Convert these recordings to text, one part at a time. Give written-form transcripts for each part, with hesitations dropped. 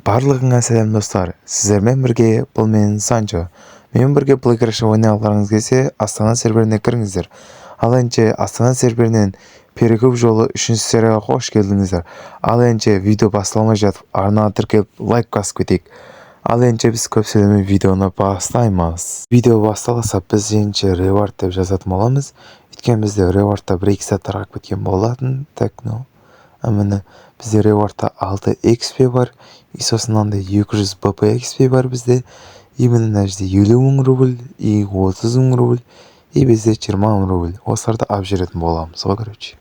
Барлығыңа сәлем достар, сіздермен бірге бұл мен Санчо. Мен бірге Black Rush ойнай алғыларыңыз келсе, Астана серверіне кіріңіздер. Ал әнше Астана серверінен перекөп жолы 3-ші серияға қош келдіңіздер. Ал әнше видео басталмай жатып, арнаға тіркеліп лайк басып кетейік. Ал әнше біз көп сөйлемей видеоны бастаймыз. Видео басталса біз енше ревард деп жазатын боламыз. Өйткені бізде ревардта 1-2 сәт тарап кеткен болатын. Міне бізде ревардта 6 XP бар, и сосын андай 200 BP XP бар бізде, и міне мына жерде 50 мың рубль, и 30 мың рубль, и бізде 20 мың рубль. Осыларды алып жүретін боламыз ғой, короче.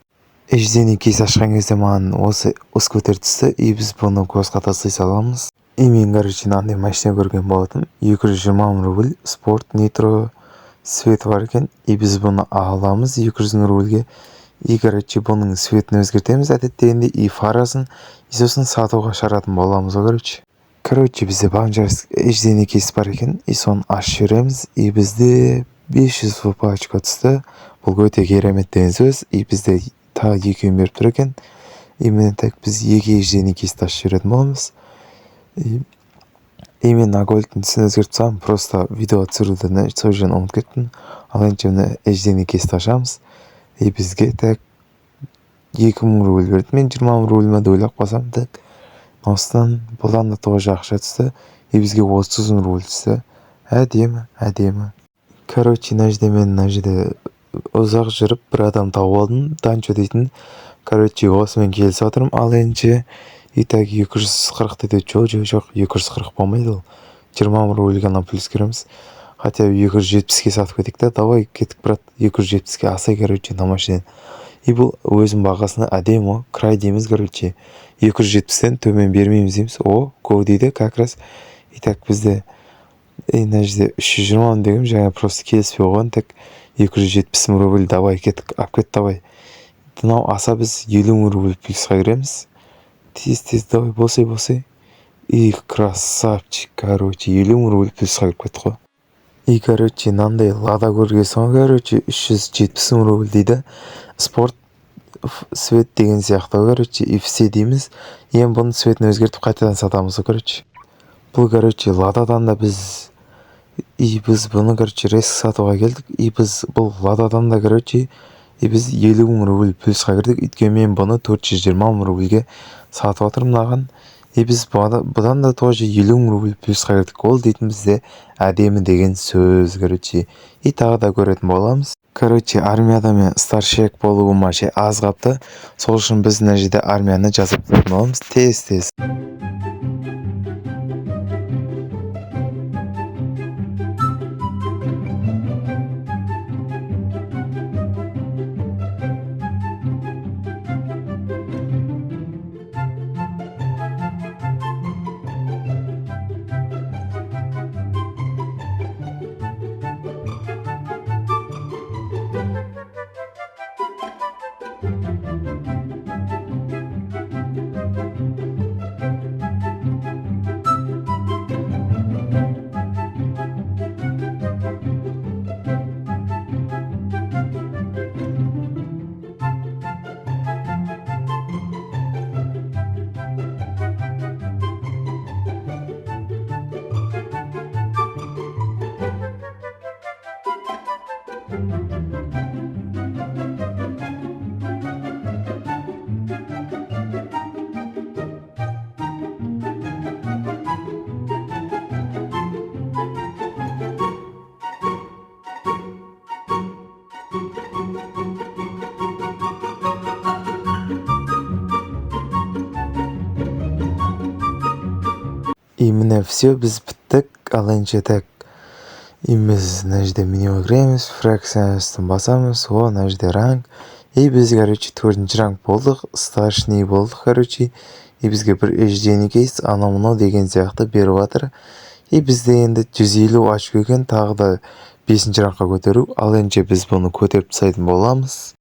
Ежден кейс ашқан кезде маған осы көтер түсті, и біз бұны көзға таслай саламыз. И мен, короче, андай машина көрген болатым, 220 мың рубль, спорт, нитро, свет бар екен, и біз бұны аламыз 200 мың рубльге. И, короче, бұның светін өзгертеміз әдеттегенде, и фарасын, и сосын сатуға шығаратын боламыз, короче, бізде банжарс ежден кейс бар екен, и соны ашып жібереміз, и бізде 500 VP очко түсті. Бұл өте керемет деген сөз, и бізде тағы 2 беріп тұр екен. И міне так біз 2 ежден кейсті ашып жіберетін боламыз. И мен Нагольдың түсін өзгертіп салам, просто видео түсіруді сол жерден ұмытып кеттім. Ал енді міне ежден кейсті ашамыз. И бізге так 2000 рубль берді. Мен 20 мың рубльма ойлап қалсам, так осыдан бұдан да тоже ақша түсті, и бізге 30 мың рубль түсті. Әдемі. Короче, мына жерде ұзақ жүріп бір адам тауып алдым, Данчо дейтін. Короче, осымен келісіп отырмын. Ал енді и так 240 деді. Жоқ, 240 болмайды ол. 20 мың рубль ғана плюс кереміз. Хотя 270-ке сатып кетейік та, давай кетік, брат, 270-ке асай, короче, на машинен. И бұл өзім бағасына әдемі, край дейміз, короче, 270-тен төмен бермейміз дейміз. Көу дейді, как раз. И так бізде, мына жерде 320 мың дегім, жаңа просто келіспей қойған, так 270 мың рубль, давай кетік, ап кет, давай. Мынау аса біз 50 мың рубль плюсқа кіреміз. Тез, давай, болсай. И красавчик, короче, 50 мың рубль плюсқа кіріп кетті ғой. И, короче, мынандай лада көргесін, короче, 370 мың рубль дейді. Спорт, свет деген сияқты, короче, и все дейміз. Ең бұның светін өзгертіп қайтадан сатамыз, короче. Бұл, короче, лададан да біз бұны, короче, реск сатуға келдік. И біз бұл лададан да, короче, и біз 50 мың рубль плюсқа кірдік. Өйткені мен бұны 420 мың рубльге сатып отырмын мынаған. И біз бұдан да тоже 50 мың рубль плюсқа кірдік. Ол дейтін бізде әдемі деген сөз, короче. И тағы да көретін боламыз. Короче, армияда мен старшек болуыма аз қапты. Сол үшін біз мына жерде армияны жазып көретін боламыз. Тез. И міне все, біз біттік. Ал енді так, и біз мына жерде менюға кіреміз, фракциясын басамыз, мына жерде ранг. И біз, короче, 4-ші ранг болдық, старшный болдық, короче. И бізге бір еждені кейс, анау деген сияқты беріп жатыр. И бізде енді 150 ашып екен, тағы да 5-ші рангқа көтеру. Ал енді біз бұны көтеріп тастайтын боламыз.